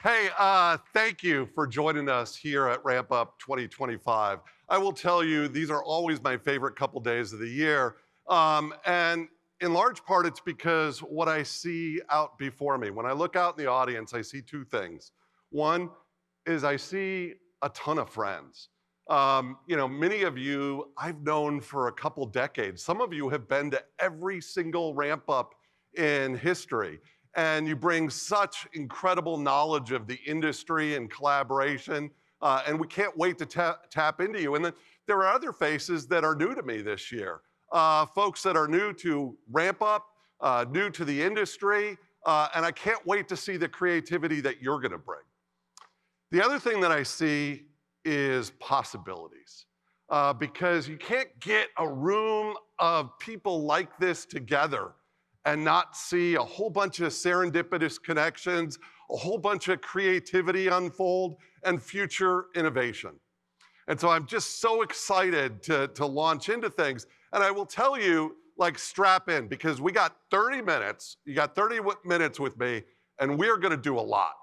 Hey, thank you for joining us here at Ramp Up 2025. I will tell you, these are always my favorite couple days of the year. And in large part, it's because what I see out before me. When I look out in the audience, I see two things. One is I see a ton of friends. Many of you I've known for a couple decades. Some of you have been to every single Ramp Up in history. And you bring such incredible knowledge of the industry and collaboration, and we can't wait to tap into you. And then there are other faces that are new to me this year, folks that are new to Ramp Up, new to the industry, and I can't wait to see the creativity that you're gonna bring. The other thing that I see is possibilities, because you can't get a room of people like this together and not see a whole bunch of serendipitous connections, a whole bunch of creativity unfold, and future innovation. And so I'm just so excited to launch into things. And I will tell you, like, strap in, because we got 30 minutes, you got 30 minutes with me, and we're gonna do a lot.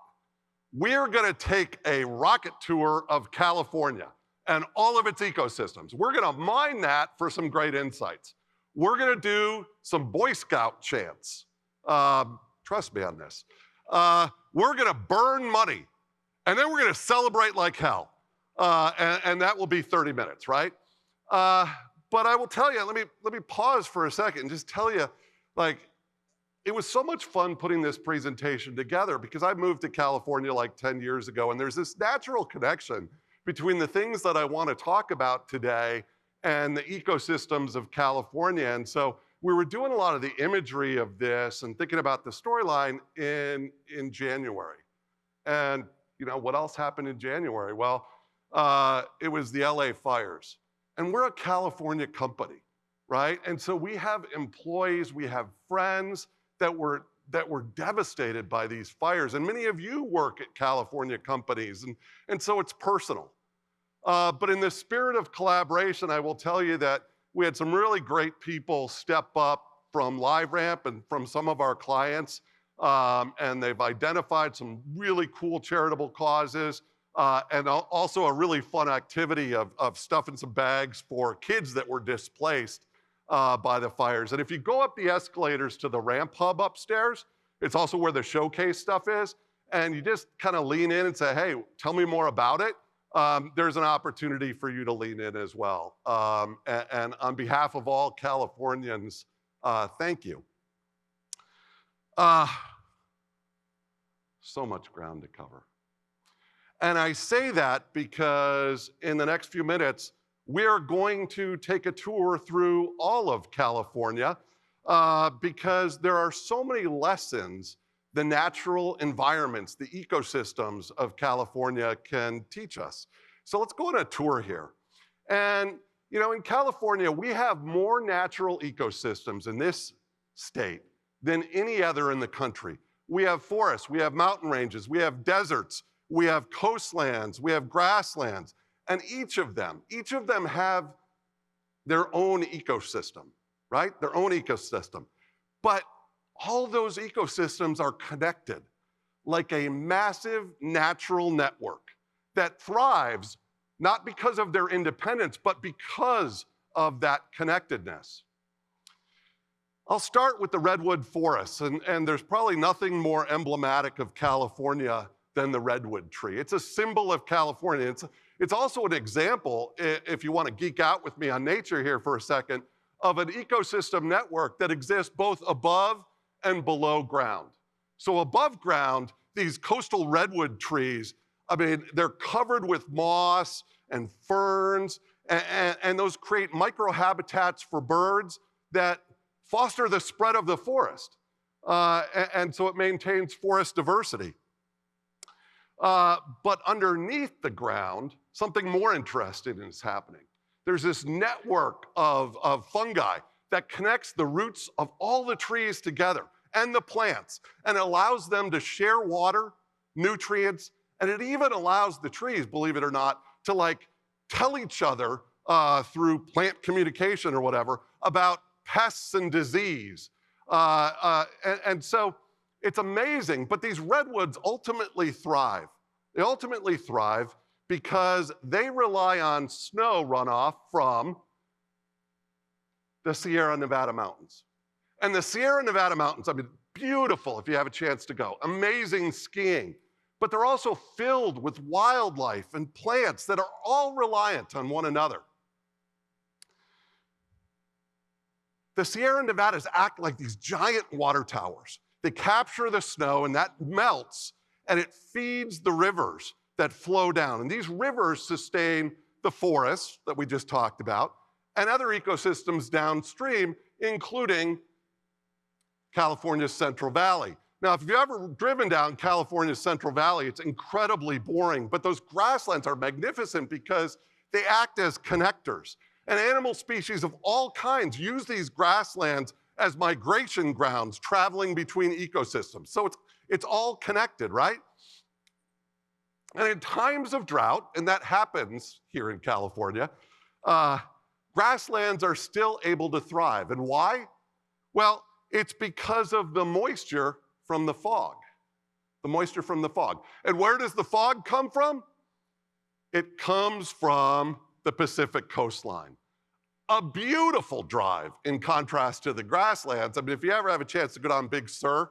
We're gonna take a rocket tour of California and all of its ecosystems. We're gonna mine that for some great insights. We're gonna do some Boy Scout chants. Trust me on this. We're gonna burn money, and then we're gonna celebrate like hell. And that will be 30 minutes, right? But I will tell you, let me pause for a second and just tell you, like, it was so much fun putting this presentation together because I moved to California like 10 years ago, and there's this natural connection between the things that I wanna talk about today and the ecosystems of California. And so we were doing a lot of the imagery of this and thinking about the storyline in January. And what else happened in January? Well, it was the LA fires. And we're a California company, right? And so we have employees, we have friends that were devastated by these fires. And many of you work at California companies, and so it's personal. But in the spirit of collaboration, I will tell you that we had some really great people step up from LiveRamp and from some of our clients, and they've identified some really cool charitable causes, and also a really fun activity of stuffing some bags for kids that were displaced by the fires. And if you go up the escalators to the ramp hub upstairs, it's also where the showcase stuff is, and you just kind of lean in and say, hey, tell me more about it. There's an opportunity for you to lean in as well. And on behalf of all Californians, thank you. So much ground to cover. And I say that because in the next few minutes, we're going to take a tour through all of California because there are so many lessons the natural environments, the ecosystems of California can teach us. So let's go on a tour here. And in California, we have more natural ecosystems in this state than any other in the country. We have forests, we have mountain ranges, we have deserts, we have coastlands, we have grasslands, and each of them have their own ecosystem, right? Their own ecosystem. But all those ecosystems are connected like a massive natural network that thrives not because of their independence, but because of that connectedness. I'll start with the redwood forests, and there's probably nothing more emblematic of California than the redwood tree. It's a symbol of California. It's also an example, if you want to geek out with me on nature here for a second, of an ecosystem network that exists both above and below ground. So above ground, these coastal redwood trees, they're covered with moss and ferns, and those create microhabitats for birds that foster the spread of the forest. And so it maintains forest diversity. But underneath the ground, something more interesting is happening. There's this network of fungi that connects the roots of all the trees together and the plants, and allows them to share water, nutrients, and it even allows the trees, believe it or not, to tell each other through plant communication or whatever about pests and disease. And so It's amazing, but these redwoods ultimately thrive. They ultimately thrive because they rely on snow runoff from the Sierra Nevada mountains. And the Sierra Nevada mountains, I mean, beautiful if you have a chance to go, amazing skiing, but they're also filled with wildlife and plants that are all reliant on one another. The Sierra Nevadas act like these giant water towers. They capture the snow and that melts and it feeds the rivers that flow down. And these rivers sustain the forests that we just talked about and other ecosystems downstream, including California's Central Valley. Now, if you've ever driven down California's Central Valley, it's incredibly boring, but those grasslands are magnificent because they act as connectors. And animal species of all kinds use these grasslands as migration grounds, traveling between ecosystems. So it's all connected, right? And in times of drought, and that happens here in California, grasslands are still able to thrive. And why? Well, it's because of the moisture from the fog. The moisture from the fog. And where does the fog come from? It comes from the Pacific coastline. A beautiful drive in contrast to the grasslands. I mean, if you ever have a chance to go down Big Sur,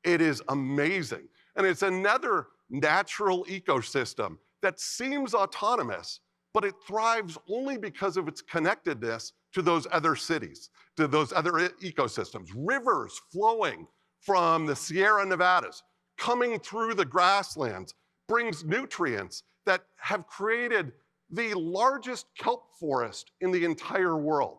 it is amazing. And it's another natural ecosystem that seems autonomous, but it thrives only because of its connectedness to those other cities, to those other ecosystems. Rivers flowing from the Sierra Nevadas, coming through the grasslands, brings nutrients that have created the largest kelp forest in the entire world.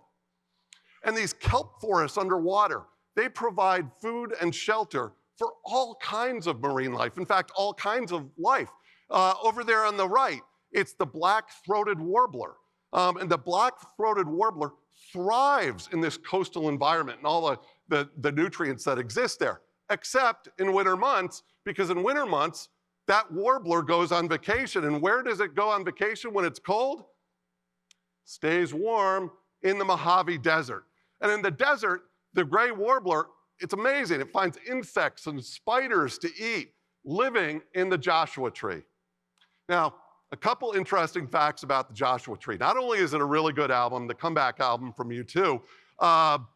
And these kelp forests underwater, they provide food and shelter for all kinds of marine life. In fact, all kinds of life. Over there on the right, it's the black-throated warbler. And the black-throated warbler thrives in this coastal environment and all the nutrients that exist there, except in winter months, because in winter months, that warbler goes on vacation. And where does it go on vacation when it's cold? Stays warm in the Mojave Desert. And in the desert, the gray warbler, it's amazing. It finds insects and spiders to eat living in the Joshua tree. Now, a couple interesting facts about the Joshua tree. Not only is it a really good album, the comeback album from U2,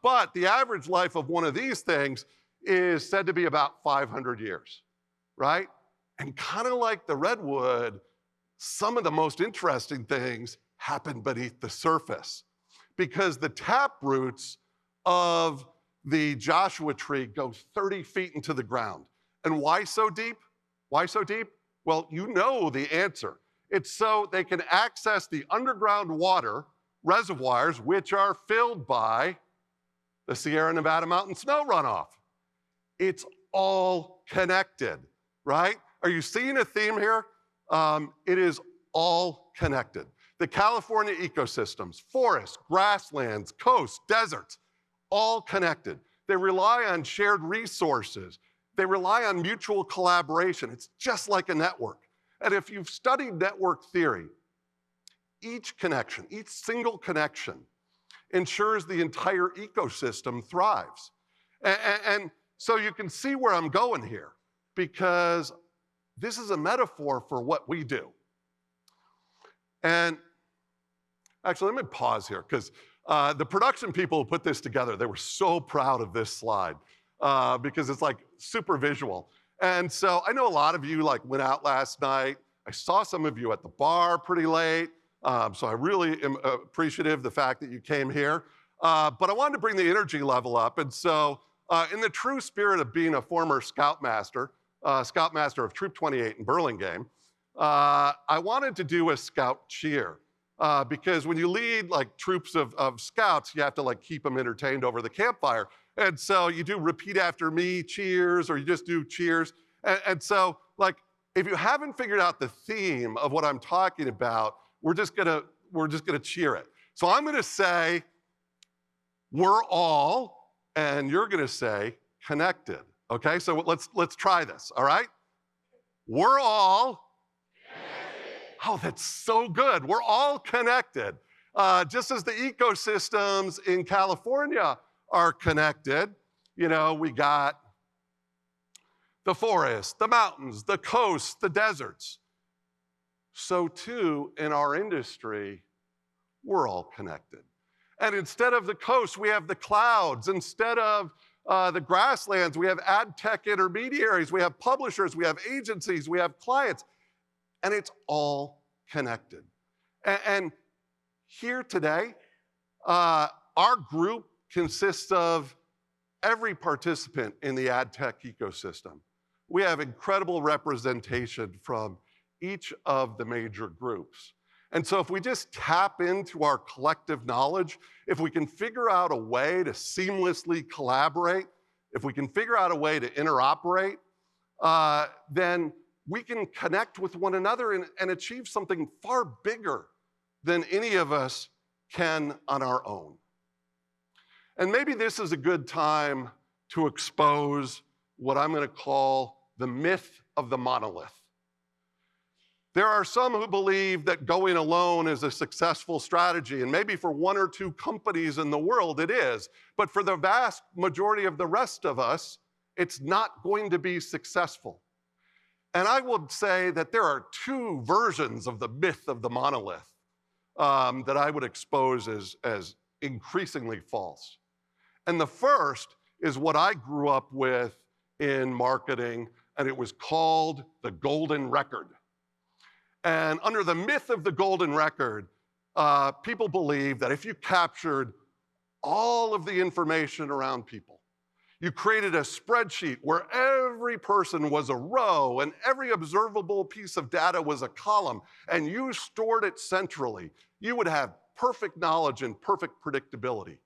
but the average life of one of these things is said to be about 500 years, right? And kind of like the redwood, some of the most interesting things happen beneath the surface because the tap roots of the Joshua tree go 30 feet into the ground. And why so deep? Why so deep? Well, you know the answer. It's so they can access the underground water reservoirs, which are filled by the Sierra Nevada mountain snow runoff. It's all connected, right? Are you seeing a theme here? It is all connected. The California ecosystems, forests, grasslands, coasts, deserts, all connected. They rely on shared resources. They rely on mutual collaboration. It's just like a network. And if you've studied network theory, each connection, each single connection ensures the entire ecosystem thrives. And so you can see where I'm going here, because this is a metaphor for what we do. And actually, let me pause here, because the production people who put this together, they were so proud of this slide, because it's like super visual. And so I know a lot of you like went out last night. I saw some of you at the bar pretty late. So I really am appreciative of the fact that you came here. But I wanted to bring the energy level up. And so in the true spirit of being a former Scoutmaster of Troop 28 in Burlingame, I wanted to do a Scout cheer. Because when you lead like troops of Scouts, you have to like keep them entertained over the campfire. And so you do repeat after me cheers, or you just do cheers. And so like, if you haven't figured out the theme of what I'm talking about, we're just gonna cheer it. So I'm gonna say, we're all, and you're gonna say, connected. Okay, so let's try this, all right? We're all connected. Oh, that's so good. We're all connected. Just as the ecosystems in California are connected, you know, we got the forests, the mountains, the coasts, the deserts. So too, in our industry, we're all connected. And instead of the coast, we have the clouds. Instead of the grasslands, we have ad tech intermediaries, we have publishers, we have agencies, we have clients, and it's all connected. And here today, our group consists of every participant in the ad tech ecosystem. We have incredible representation from each of the major groups. And so if we just tap into our collective knowledge, if we can figure out a way to seamlessly collaborate, if we can figure out a way to interoperate, then we can connect with one another and achieve something far bigger than any of us can on our own. And maybe this is a good time to expose what I'm going to call the myth of the monolith. There are some who believe that going alone is a successful strategy, and maybe for one or two companies in the world it is, but for the vast majority of the rest of us, it's not going to be successful. And I would say that there are two versions of the myth of the monolith that I would expose as increasingly false. And the first is what I grew up with in marketing, and it was called the golden record. And under the myth of the golden record, people believe that if you captured all of the information around people, you created a spreadsheet where every person was a row and every observable piece of data was a column, and you stored it centrally, you would have perfect knowledge and perfect predictability.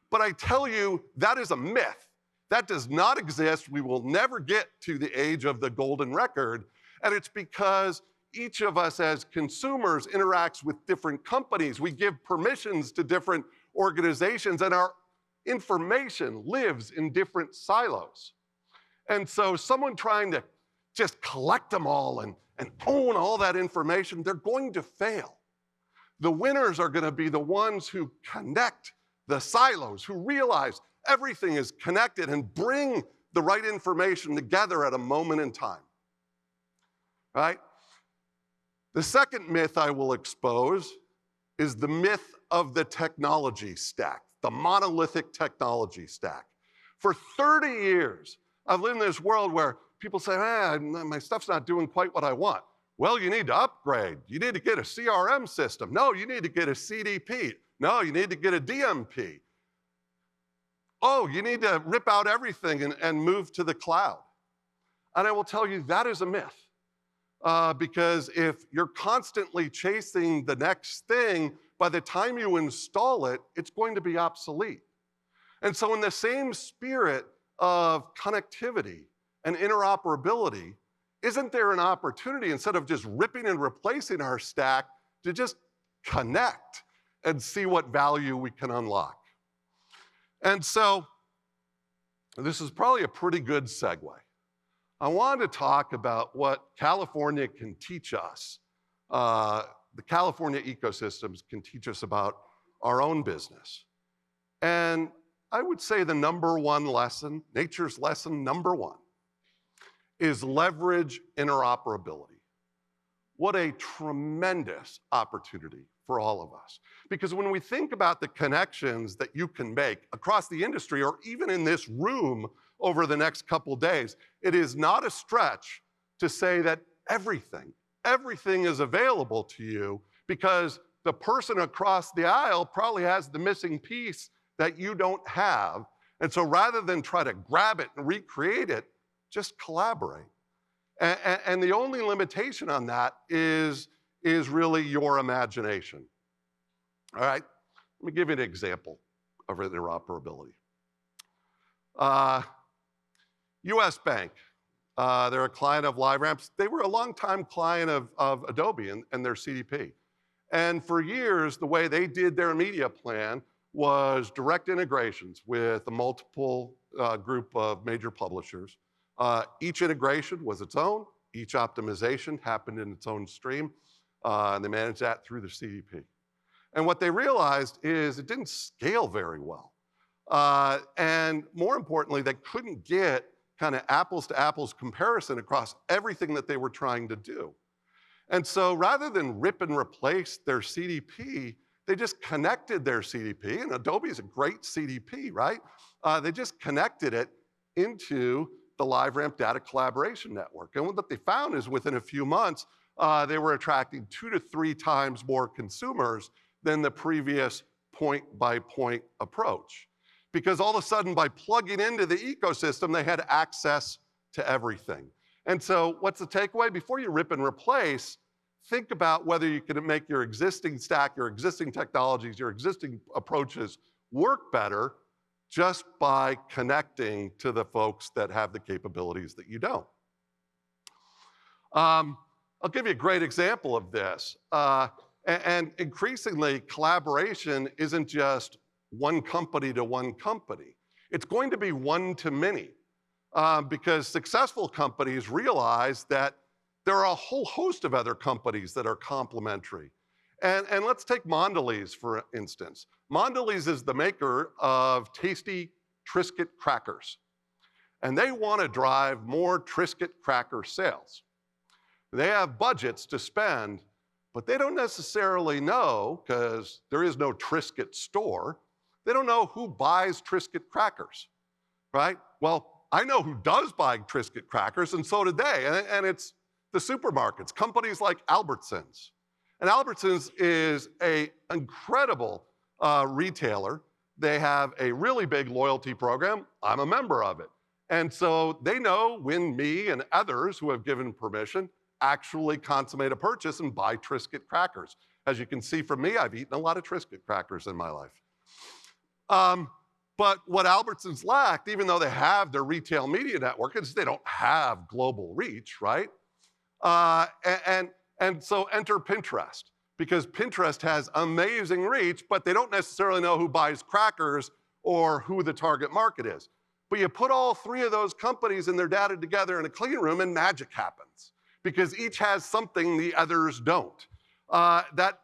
But I tell you, that is a myth. That does not exist. We will never get to the age of the golden record, and it's because each of us as consumers interacts with different companies. We give permissions to different organizations, and our information lives in different silos. And so someone trying to just collect them all and own all that information, they're going to fail. The winners are going to be the ones who connect the silos, who realize everything is connected and bring the right information together at a moment in time. Right? The second myth I will expose is the myth of the technology stack, the monolithic technology stack. For 30 years, I've lived in this world where people say, my stuff's not doing quite what I want. Well, you need to upgrade. You need to get a CRM system. No, you need to get a CDP. No, you need to get a DMP. Oh, you need to rip out everything and move to the cloud. And I will tell you, that is a myth. Because if you're constantly chasing the next thing, by the time you install it, it's going to be obsolete. And so in the same spirit of connectivity and interoperability, isn't there an opportunity, instead of just ripping and replacing our stack, to just connect and see what value we can unlock? And so this is probably a pretty good segue. I wanted to talk about what California can teach us. The California ecosystems can teach us about our own business. And I would say the number one lesson, nature's lesson number one, is leverage interoperability. What a tremendous opportunity for all of us. Because when we think about the connections that you can make across the industry, or even in this room over the next couple days, it is not a stretch to say that everything is available to you, because the person across the aisle probably has the missing piece that you don't have. And so rather than try to grab it and recreate it, just collaborate. And the only limitation on that is really your imagination. All right, let me give you an example of interoperability. US Bank, they're a client of LiveRamp. They were a longtime client of Adobe and their CDP. And for years, the way they did their media plan was direct integrations with a multiple group of major publishers. Each integration was its own. Each optimization happened in its own stream. And they managed that through the CDP. And what they realized is it didn't scale very well. And more importantly, they couldn't get kind of apples to apples comparison across everything that they were trying to do. And so rather than rip and replace their CDP, they just connected their CDP, and Adobe is a great CDP, right? They just connected it into the LiveRamp data collaboration network. And what they found is within a few months, they were attracting 2 to 3 times more consumers than the previous point-by-point approach. Because all of a sudden, by plugging into the ecosystem, they had access to everything. And so what's the takeaway? Before you rip and replace, think about whether you can make your existing stack, your existing technologies, your existing approaches work better just by connecting to the folks that have the capabilities that you don't. I'll give you a great example of this. And increasingly, collaboration isn't just one company to one company. It's going to be one to many because successful companies realize that there are a whole host of other companies that are complementary. And let's take Mondelez, for instance. Mondelez is the maker of tasty Triscuit crackers. And they want to drive more Triscuit cracker sales. They have budgets to spend, but they don't necessarily know, because there is no Triscuit store, they don't know who buys Triscuit crackers, right? Well, I know who does buy Triscuit crackers, and so did they. And it's the supermarkets, companies like Albertsons. And Albertsons is an incredible retailer. They have a really big loyalty program. I'm a member of it. And so they know when me and others who have given permission actually consummate a purchase and buy Triscuit crackers. As you can see from me, I've eaten a lot of Triscuit crackers in my life. But what Albertsons lacked, even though they have their retail media network, is they don't have global reach, right? And so enter Pinterest, because Pinterest has amazing reach, but they don't necessarily know who buys crackers or who the target market is. But you put all 3 of those companies and their data together in a clean room and magic happens, because each has something the others don't. That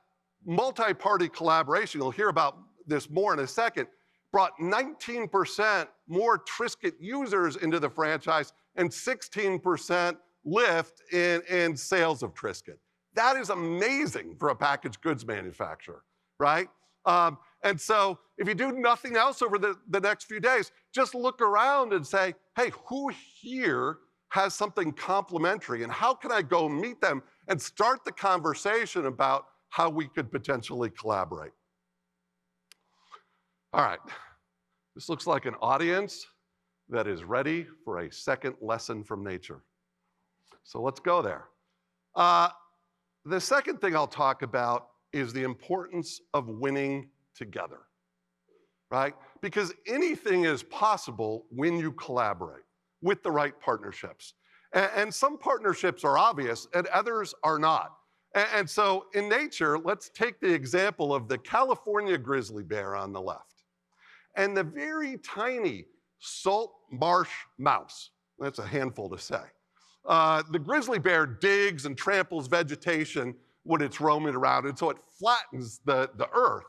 multi-party collaboration, you'll hear about this more in a second, brought 19% more Triscuit users into the franchise and 16% lift in sales of Triscuit. That is amazing for a packaged goods manufacturer, right? And so if you do nothing else over the next few days, just look around and say, hey, who here has something complementary, and how can I go meet them and start the conversation about how we could potentially collaborate? All right, this looks like an audience that is ready for a second lesson from nature. So let's go there. The second thing I'll talk about is the importance of winning together, right? Because anything is possible when you collaborate with the right partnerships. And some partnerships are obvious and others are not. And so in nature, let's take the example of the California grizzly bear on the left and the very tiny salt marsh mouse. That's a handful to say. The grizzly bear digs and tramples vegetation when it's roaming around, and so it flattens the earth.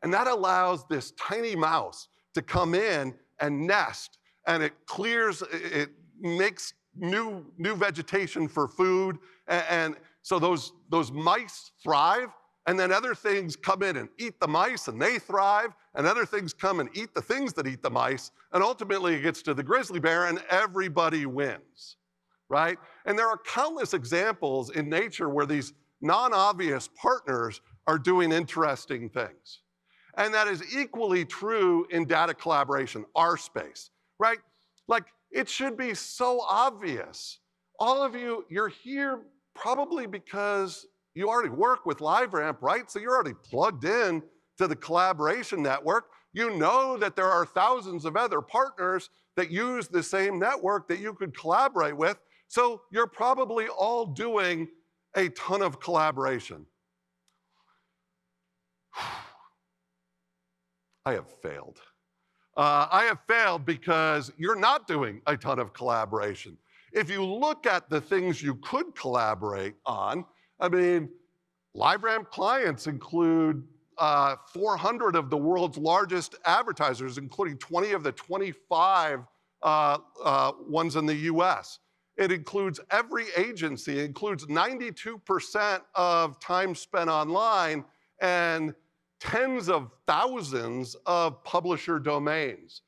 And that allows this tiny mouse to come in and nest, and it clears, it makes new vegetation for food, and so those mice thrive, and then other things come in and eat the mice, and they thrive, and other things come and eat the things that eat the mice, and ultimately it gets to the grizzly bear, and everybody wins, right? And there are countless examples in nature where these non-obvious partners are doing interesting things. And that is equally true in data collaboration, our space, right? Like, it should be so obvious. All of you, you're here probably because you already work with LiveRamp, right? So you're already plugged in to the collaboration network. You know that there are thousands of other partners that use the same network that you could collaborate with. So you're probably all doing a ton of collaboration. I have failed. I have failed because you're not doing a ton of collaboration. If you look at the things you could collaborate on, I mean, LiveRamp clients include 400 of the world's largest advertisers, including 20 of the 25 ones in the US. It includes every agency. It includes 92% of time spent online and tens of thousands of publisher domains.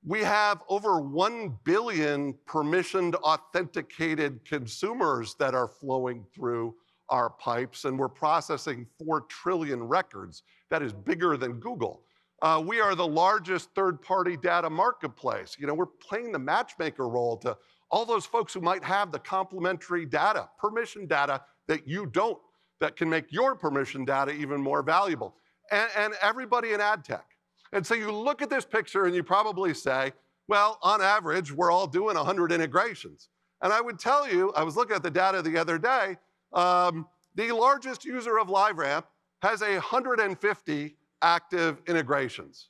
We have over 1 billion permissioned authenticated consumers that are flowing through our pipes, and we're processing 4 trillion records. That is bigger than Google. We are the largest third-party data marketplace. You know, we're playing the matchmaker role to all those folks who might have the complementary data, permission data that you don't, that can make your permission data even more valuable. And everybody in ad tech. And so you look at this picture and you probably say, well, on average, we're all doing 100 integrations. And I would tell you, I was looking at the data the other day, the largest user of LiveRamp has 150 active integrations.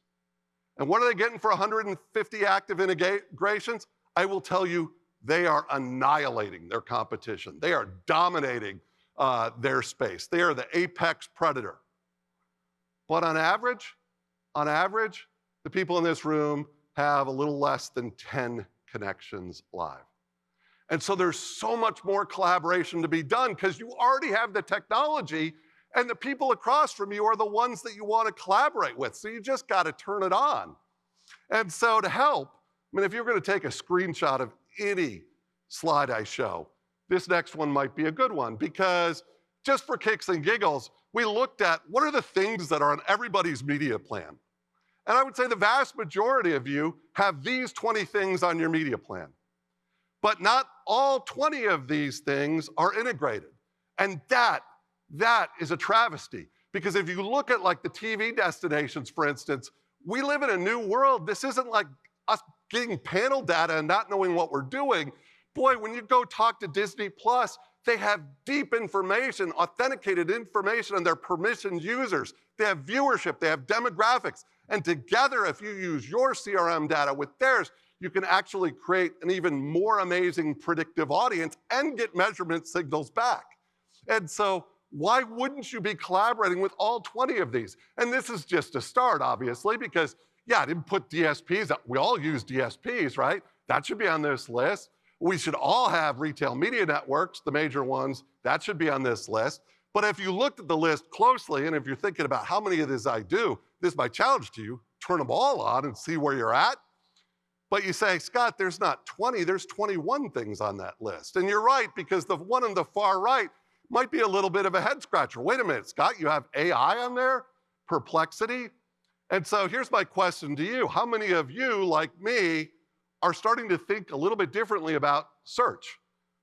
And what are they getting for 150 active integrations? I will tell you, they are annihilating their competition. They are dominating their space. They are the apex predator. But on average, the people in this room have a little less than 10 connections live. And so there's so much more collaboration to be done because you already have the technology and the people across from you are the ones that you want to collaborate with. So you just got to turn it on. And so to help, I mean, if you're going to take a screenshot of any slide I show, this next one might be a good one because just for kicks and giggles, we looked at what are the things that are on everybody's media plan. And I would say the vast majority of you have these 20 things on your media plan. But not all 20 of these things are integrated. And that is a travesty. Because if you look at like the TV destinations, for instance, we live in a new world. This isn't like us getting panel data and not knowing what we're doing. Boy, when you go talk to Disney Plus, they have deep information, authenticated information on their permissioned users. They have viewership, they have demographics. And together, if you use your CRM data with theirs, you can actually create an even more amazing predictive audience and get measurement signals back. And so why wouldn't you be collaborating with all 20 of these? And this is just a start, obviously, because, yeah, I didn't put DSPs up. We all use DSPs, right? That should be on this list. We should all have retail media networks, the major ones. That should be on this list. But if you looked at the list closely, and if you're thinking about how many of these I do, this is my challenge to you, turn them all on and see where you're at. But you say, Scott, there's not 20, there's 21 things on that list. And you're right, because the one on the far right might be a little bit of a head scratcher. Wait a minute, Scott, you have AI on there? Perplexity? And so here's my question to you. How many of you, like me, are starting to think a little bit differently about search?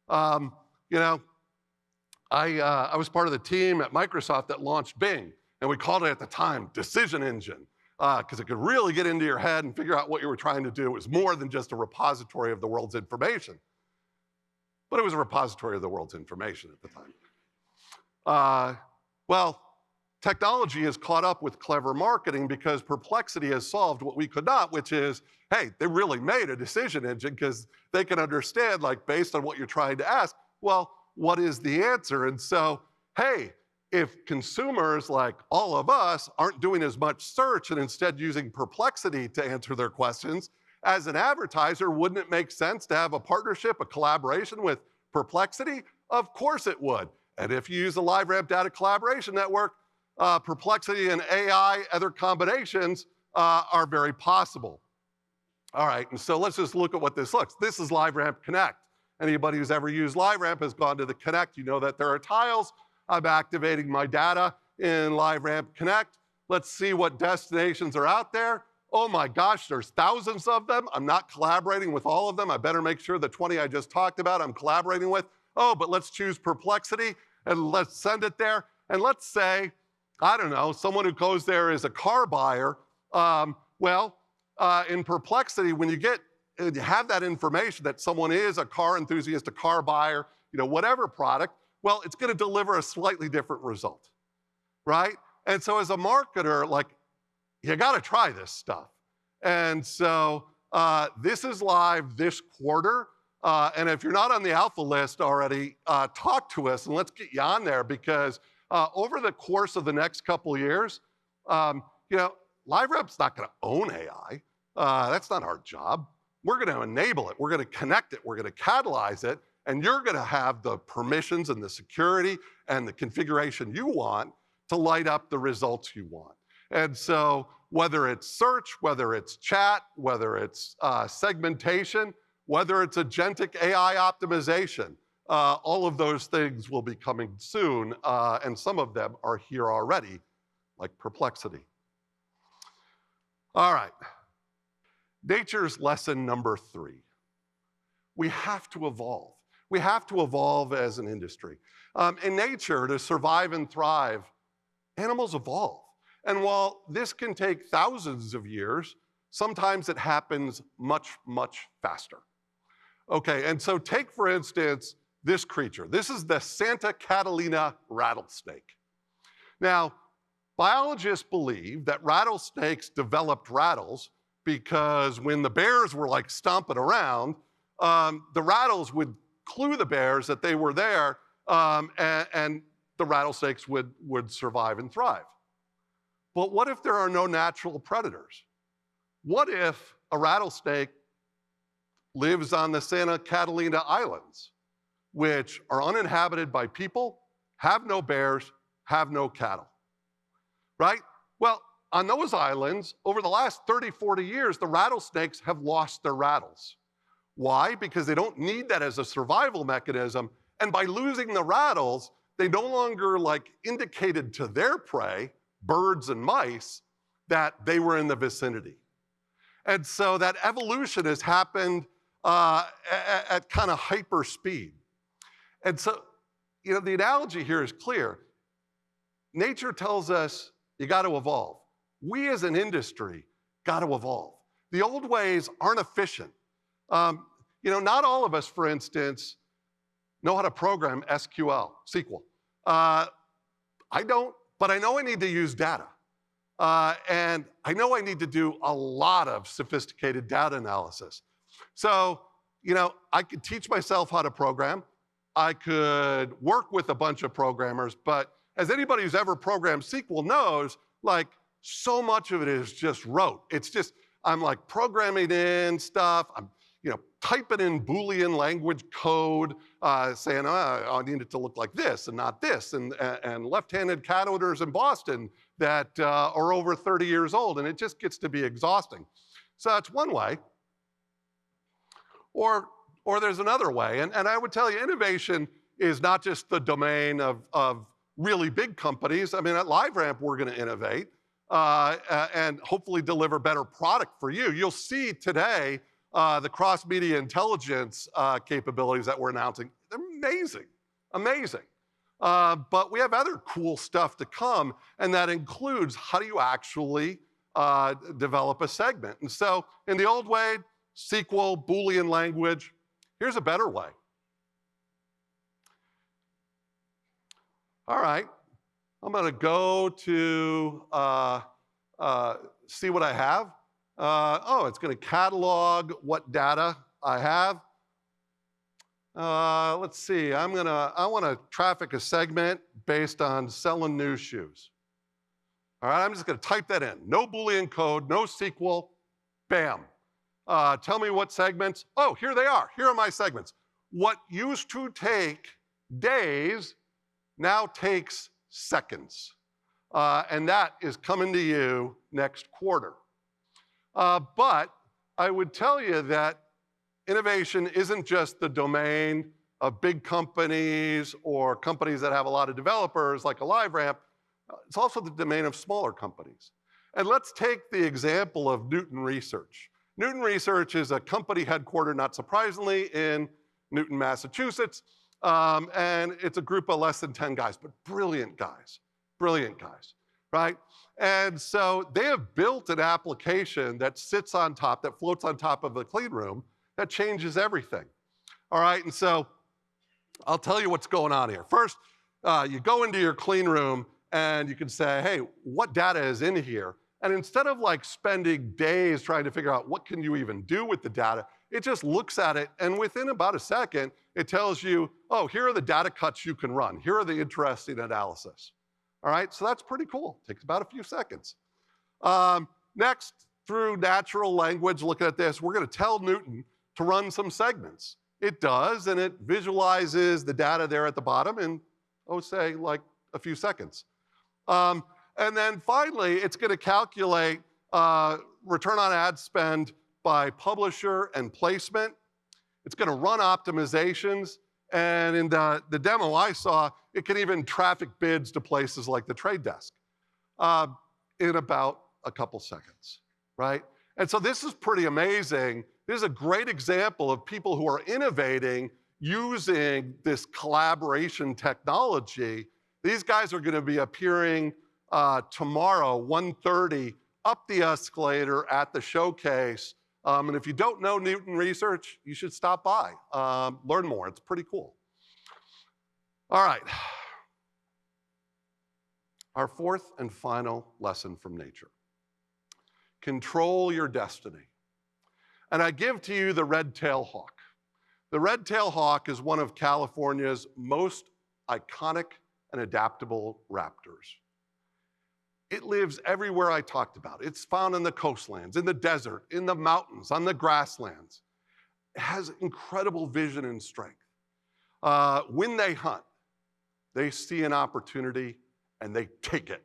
You know, I was part of the team at Microsoft that launched Bing, and we called it at the time Decision Engine, because it could really get into your head and figure out what you were trying to do. It was more than just a repository of the world's information, but it was a repository of the world's information at the time. Well, technology has caught up with clever marketing because Perplexity has solved what we could not, which is, hey, they really made a decision engine because they can understand, like, based on what you're trying to ask, well, what is the answer? And so, hey, if consumers like all of us aren't doing as much search and instead using Perplexity to answer their questions, as an advertiser, wouldn't it make sense to have a partnership, a collaboration with Perplexity? Of course it would. And if you use the LiveRamp Data Collaboration Network, Perplexity and AI, other combinations are very possible. All right, and so let's just look at what this looks. This is LiveRamp Connect. Anybody who's ever used LiveRamp has gone to the Connect. You know that there are tiles. I'm activating my data in LiveRamp Connect. Let's see what destinations are out there. Oh my gosh, there's thousands of them. I'm not collaborating with all of them. I better make sure the 20 I just talked about I'm collaborating with. Oh, but let's choose Perplexity and let's send it there. And let's say, I don't know, someone who goes there is a car buyer. In Perplexity, when you have that information that someone is a car enthusiast, a car buyer, you know, whatever product, well, it's going to deliver a slightly different result, right? And so as a marketer, like, you got to try this stuff. And so this is live this quarter. And if you're not on the alpha list already, talk to us and let's get you on there because over the course of the next couple of years, you know, LiveRamp's not going to own AI. That's not our job. we're going to enable it. We're going to connect it. We're going to catalyze it. And you're going to have the permissions and the security and the configuration you want to light up the results you want. And so whether it's search, whether it's chat, whether it's segmentation, whether it's agentic AI optimization, all of those things will be coming soon, and some of them are here already, like Perplexity. All right, nature's lesson number 3. We have to evolve. We have to evolve as an industry. In nature, to survive and thrive, animals evolve. And while this can take thousands of years, sometimes it happens much, much faster. Okay, and so take, for instance, this creature. This is the Santa Catalina rattlesnake. Now, biologists believe that rattlesnakes developed rattles because when the bears were like stomping around, the rattles would clue the bears that they were there, and the rattlesnakes would survive and thrive. But what if there are no natural predators? What if a rattlesnake lives on the Santa Catalina Islands, which are uninhabited by people, have no bears, have no cattle, right? Well, on those islands, over the last 30, 40 years, the rattlesnakes have lost their rattles. Why? Because they don't need that as a survival mechanism. And by losing the rattles, they no longer indicated to their prey, birds and mice, that they were in the vicinity. And so that evolution has happened at kind of hyper speed. And so, the analogy here is clear. Nature tells us you got to evolve. We as an industry got to evolve. The old ways aren't efficient. Not all of us, for instance, know how to program SQL. I don't, but I know I need to use data. And I know I need to do a lot of sophisticated data analysis. So, I could teach myself how to program. I could work with a bunch of programmers, but as anybody who's ever programmed SQL knows, so much of it is just rote. It's just, I'm programming in stuff. I'm, typing in Boolean language code, saying, I need it to look like this and not this, and left-handed cat odors in Boston that are over 30 years old, and it just gets to be exhausting. So that's one way. Or there's another way, and I would tell you, innovation is not just the domain of really big companies. I mean, at LiveRamp, we're going to innovate and hopefully deliver better product for you. You'll see today the cross-media intelligence capabilities that we're announcing. They're amazing, amazing. But we have other cool stuff to come, and that includes how do you actually develop a segment. And so in the old way, SQL, Boolean language, here's a better way. All right, I'm going to go to see what I have. It's going to catalog what data I have. Let's see, I want to traffic a segment based on selling new shoes. All right, I'm just going to type that in. No Boolean code, no SQL, bam. Tell me what segments. Oh, here they are. Here are my segments. What used to take days now takes seconds. And that is coming to you next quarter. But I would tell you that innovation isn't just the domain of big companies or companies that have a lot of developers like a LiveRamp. It's also the domain of smaller companies. And let's take the example of Newton Research. Newton Research is a company headquartered, not surprisingly, in Newton, Massachusetts. And it's a group of less than 10 guys, but brilliant guys, right? And so they have built an application that sits on top, that floats on top of the clean room, that changes everything. All right, and so I'll tell you what's going on here. First, you go into your clean room and you can say, hey, what data is in here? And instead of spending days trying to figure out what can you even do with the data, it just looks at it, and within about a second, it tells you, oh, here are the data cuts you can run. Here are the interesting analysis. All right, so that's pretty cool. Takes about a few seconds. Next, through natural language, looking at this, we're going to tell Newton to run some segments. It does, and it visualizes the data there at the bottom in, say, like a few seconds. And then finally, it's going to calculate return on ad spend by publisher and placement. It's going to run optimizations. And in the demo I saw, it can even traffic bids to places like the trade desk in about a couple seconds, right? And so this is pretty amazing. This is a great example of people who are innovating using this collaboration technology. These guys are going to be appearing tomorrow, 1:30, up the escalator at the showcase. And if you don't know Newton Research, you should stop by, learn more. It's pretty cool. All right. Our fourth and final lesson from nature. Control your destiny. And I give to you the red-tailed hawk. The red-tailed hawk is one of California's most iconic and adaptable raptors. It lives everywhere I talked about. It's found in the coastlands, in the desert, in the mountains, on the grasslands. It has incredible vision and strength. When they hunt, they see an opportunity and they take it.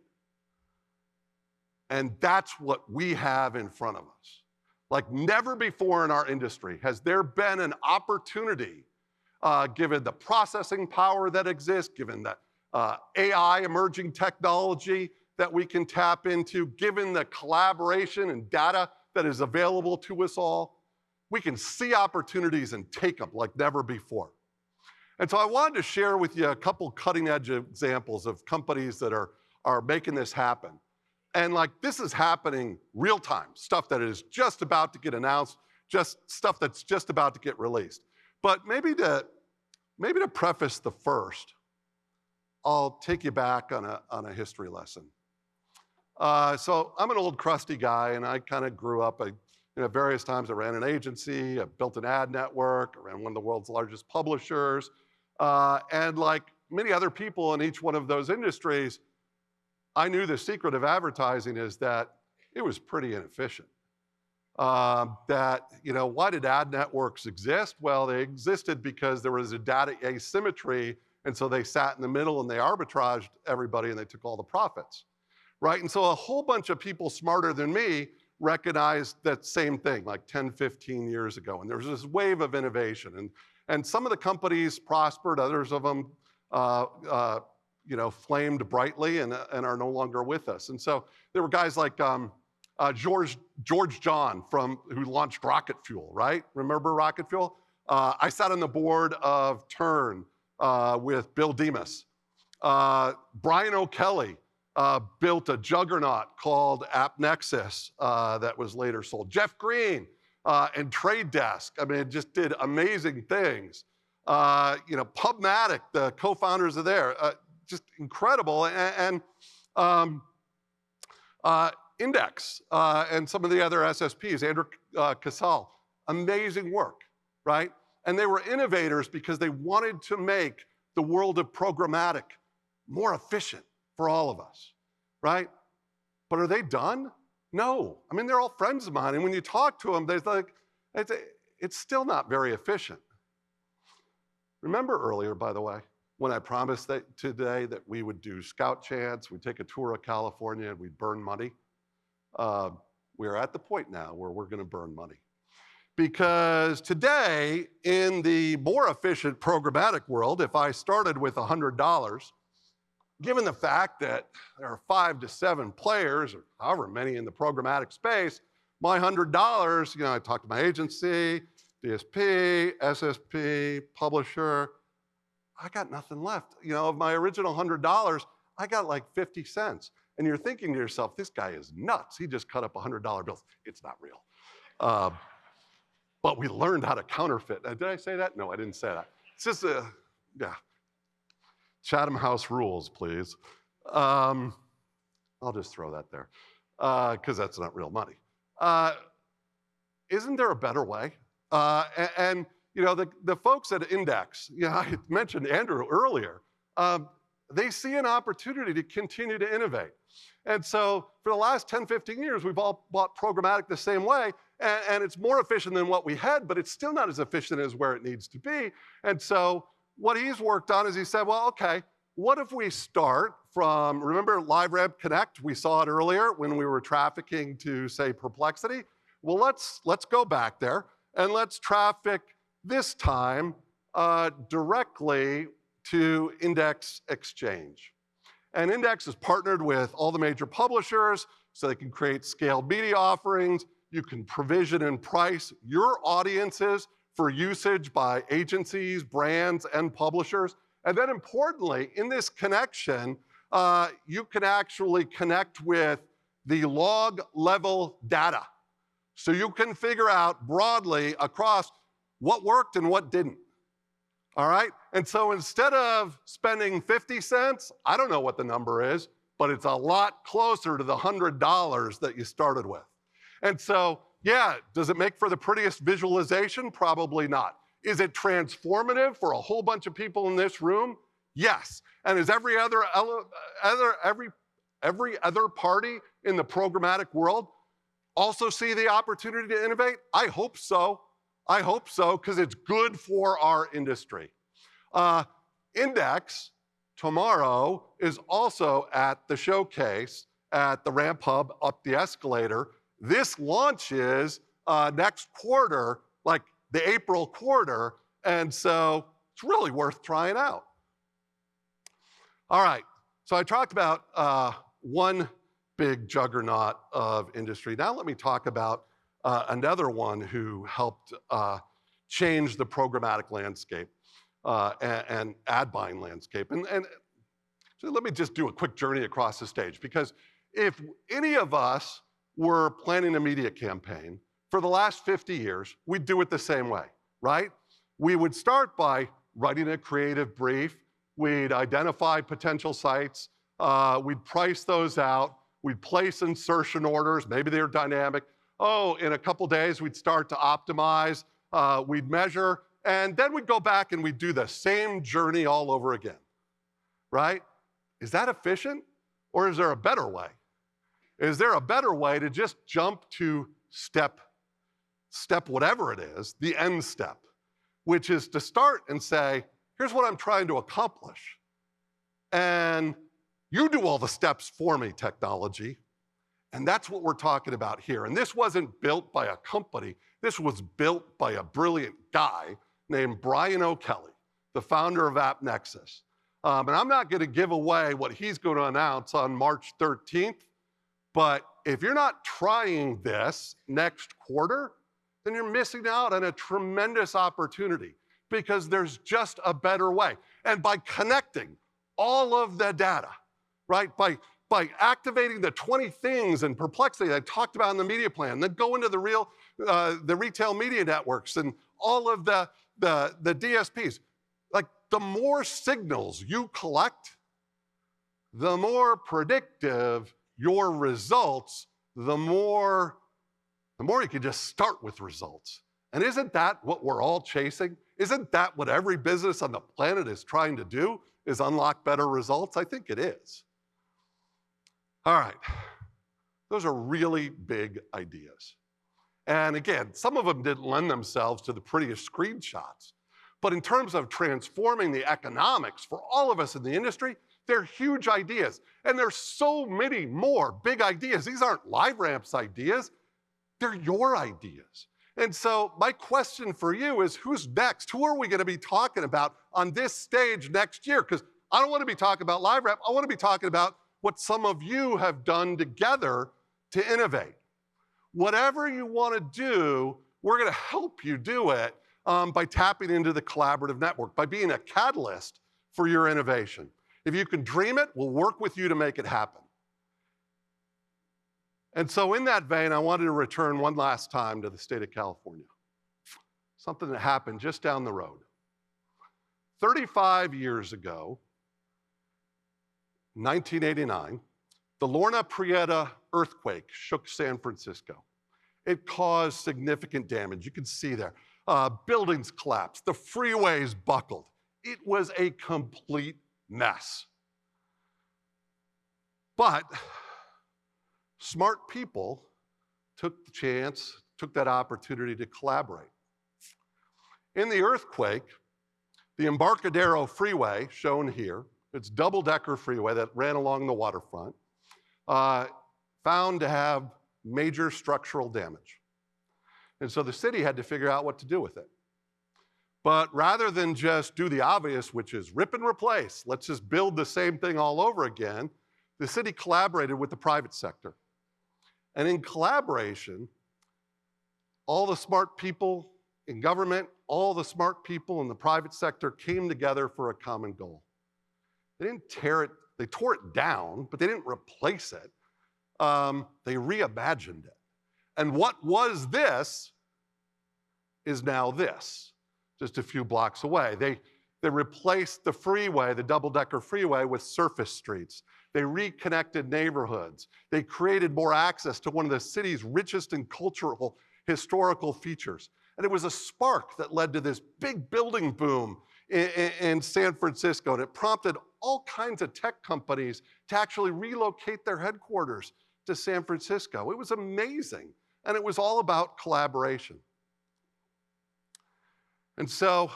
And that's what we have in front of us. Like never before in our industry has there been an opportunity, given the processing power that exists, given the AI emerging technology that we can tap into, given the collaboration and data that is available to us all, we can see opportunities and take them like never before. And so I wanted to share with you a couple cutting edge examples of companies that are making this happen. And like this is happening real time, stuff that is just about to get announced, just stuff that's just about to get released. But maybe to preface the first, I'll take you back on a history lesson. So I'm an old crusty guy, and I kind of grew up, various times I ran an agency, I built an ad network, I ran one of the world's largest publishers, and like many other people in each one of those industries, I knew the secret of advertising is that it was pretty inefficient. Why did ad networks exist? Well, they existed because there was a data asymmetry, and so they sat in the middle and they arbitraged everybody and they took all the profits, right? And so a whole bunch of people smarter than me recognized that same thing like 10, 15 years ago. And there was this wave of innovation. And some of the companies prospered, others of them flamed brightly and are no longer with us. And so there were guys like George John who launched Rocket Fuel, right? Remember Rocket Fuel? I sat on the board of Turn with Bill Demas. Brian O'Kelly built a juggernaut called AppNexus that was later sold. Jeff Green and Trade Desk, it just did amazing things. PubMatic, the co-founders of there, just incredible. And Index and some of the other SSPs, Andrew Casal, amazing work, right? And they were innovators because they wanted to make the world of programmatic more efficient for all of us, right? But are they done? No. They're all friends of mine. And when you talk to them, they're like, it's still not very efficient. Remember earlier, by the way, when I promised that today that we would do Scout Chance, we'd take a tour of California and we'd burn money? We're at the point now where we're going to burn money. Because today, in the more efficient programmatic world, if I started with $100, given the fact that there are 5 to 7 players, or however many in the programmatic space, my $100, I talked to my agency, DSP, SSP, publisher, I got nothing left. Of my original $100, I got like 50 cents. And you're thinking to yourself, this guy is nuts. He just cut up $100 bills. It's not real. But we learned how to counterfeit. Did I say that? No, I didn't say that. It's just Chatham House rules, please. I'll just throw that there because that's not real money. Isn't there a better way? The folks at Index, I mentioned Andrew earlier, they see an opportunity to continue to innovate. And so for the last 10, 15 years, we've all bought programmatic the same way, and it's more efficient than what we had, but it's still not as efficient as where it needs to be. And so what he's worked on is he said, well, okay, what if we start from, remember LiveRamp Connect? We saw it earlier when we were trafficking to, say, Perplexity. Well, let's go back there and let's traffic this time directly to Index Exchange. And Index is partnered with all the major publishers so they can create scaled media offerings. You can provision and price your audiences for usage by agencies, brands, and publishers. And then importantly, in this connection, you can actually connect with the log level data. So you can figure out broadly across what worked and what didn't. All right? And so instead of spending 50 cents, I don't know what the number is, but it's a lot closer to the $100 that you started with. And so, yeah, does it make for the prettiest visualization? Probably not. Is it transformative for a whole bunch of people in this room? Yes. And is every other party in the programmatic world also see the opportunity to innovate? I hope so. I hope so, because it's good for our industry. Index tomorrow is also at the showcase at the Ramp Hub up the escalator. This launches next quarter, like the April quarter, and so it's really worth trying out. All right, so I talked about one big juggernaut of industry. Now let me talk about another one who helped change the programmatic landscape and ad buying landscape. And so let me just do a quick journey across the stage, because if any of us were planning a media campaign for the last 50 years, we'd do it the same way, right? We would start by writing a creative brief. We'd identify potential sites. We'd price those out. We'd place insertion orders. Maybe they're dynamic. Oh, in a couple days, we'd start to optimize. We'd measure. And then we'd go back and we'd do the same journey all over again, right? Is that efficient? Or is there a better way? Is there a better way to just jump to step whatever it is, the end step, which is to start and say, here's what I'm trying to accomplish. And you do all the steps for me, technology. And that's what we're talking about here. And this wasn't built by a company. This was built by a brilliant guy named Brian O'Kelly, the founder of AppNexus. And I'm not going to give away what he's going to announce on March 13th. But if you're not trying this next quarter, then you're missing out on a tremendous opportunity, because there's just a better way. And by connecting all of the data, right, by activating the 20 things in Perplexity I talked about in the media plan, then go into the retail media networks and all of the DSPs, like the more signals you collect, the more predictive your results, the more you can just start with results. And isn't that what we're all chasing? Isn't that what every business on the planet is trying to do, is unlock better results? I think it is. All right, those are really big ideas. And again, some of them didn't lend themselves to the prettiest screenshots. But in terms of transforming the economics for all of us in the industry, they're huge ideas. And there's so many more big ideas. These aren't LiveRamp's ideas. They're your ideas. And so my question for you is, who's next? Who are we going to be talking about on this stage next year? Because I don't want to be talking about LiveRamp. I want to be talking about what some of you have done together to innovate. Whatever you want to do, we're going to help you do it by tapping into the collaborative network, by being a catalyst for your innovation. If you can dream it, we'll work with you to make it happen. And so in that vein, I wanted to return one last time to the state of California. Something that happened just down the road. 35 years ago, 1989, the Lorna Prieta earthquake shook San Francisco. It caused significant damage. You can see there. Buildings collapsed. The freeways buckled. It was a complete mess. But smart people took the chance, took that opportunity to collaborate. In the earthquake, the Embarcadero Freeway, shown here, it's double-decker freeway that ran along the waterfront, found to have major structural damage. And so the city had to figure out what to do with it. But rather than just do the obvious, which is rip and replace, let's just build the same thing all over again, the city collaborated with the private sector. And in collaboration, all the smart people in government, all the smart people in the private sector came together for a common goal. They didn't tear it, they tore it down, but they didn't replace it. They reimagined it. And what was this is now this, just a few blocks away. They replaced the freeway, the double-decker freeway, with surface streets. They reconnected neighborhoods. They created more access to one of the city's richest and cultural historical features. And it was a spark that led to this big building boom in San Francisco. And it prompted all kinds of tech companies to actually relocate their headquarters to San Francisco. It was amazing. And it was all about collaboration. And so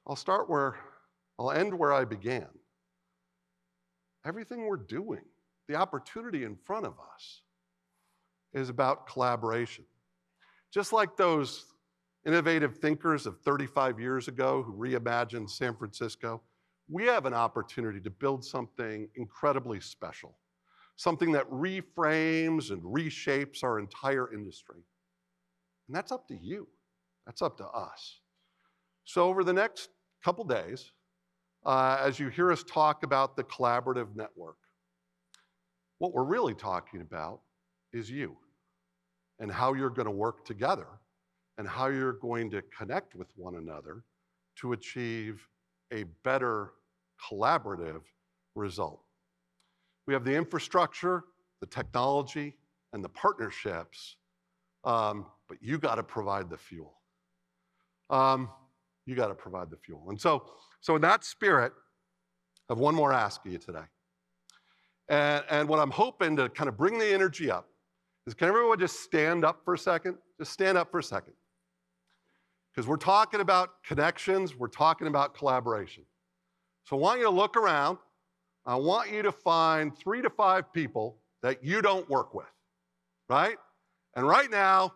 I'll end where I began. Everything we're doing, the opportunity in front of us, is about collaboration. Just like those innovative thinkers of 35 years ago who reimagined San Francisco, we have an opportunity to build something incredibly special, something that reframes and reshapes our entire industry. And that's up to you. That's up to us. So over the next couple days, as you hear us talk about the collaborative network, what we're really talking about is you and how you're going to work together and how you're going to connect with one another to achieve a better collaborative result. We have the infrastructure, the technology, and the partnerships, but you got to provide the fuel. You got to provide the fuel. And so in that spirit, I have one more ask of you today. And what I'm hoping to kind of bring the energy up is, can everyone just stand up for a second? Just stand up for a second. Because we're talking about connections, we're talking about collaboration. So I want you to look around. I want you to find 3 to 5 people that you don't work with, right? And right now,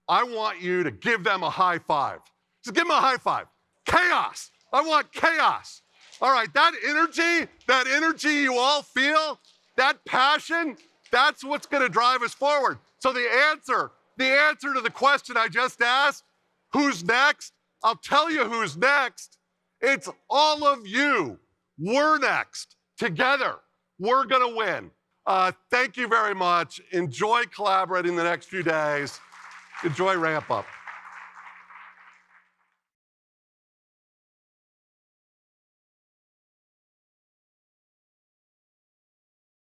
I want you to give them a high five. Just give them a high five. Chaos. I want chaos. All right, that energy you all feel, that passion, that's what's going to drive us forward. So the answer to the question I just asked, who's next? I'll tell you who's next. It's all of you. We're next. Together, we're going to win. Thank you very much. Enjoy collaborating the next few days. Enjoy Ramp Up.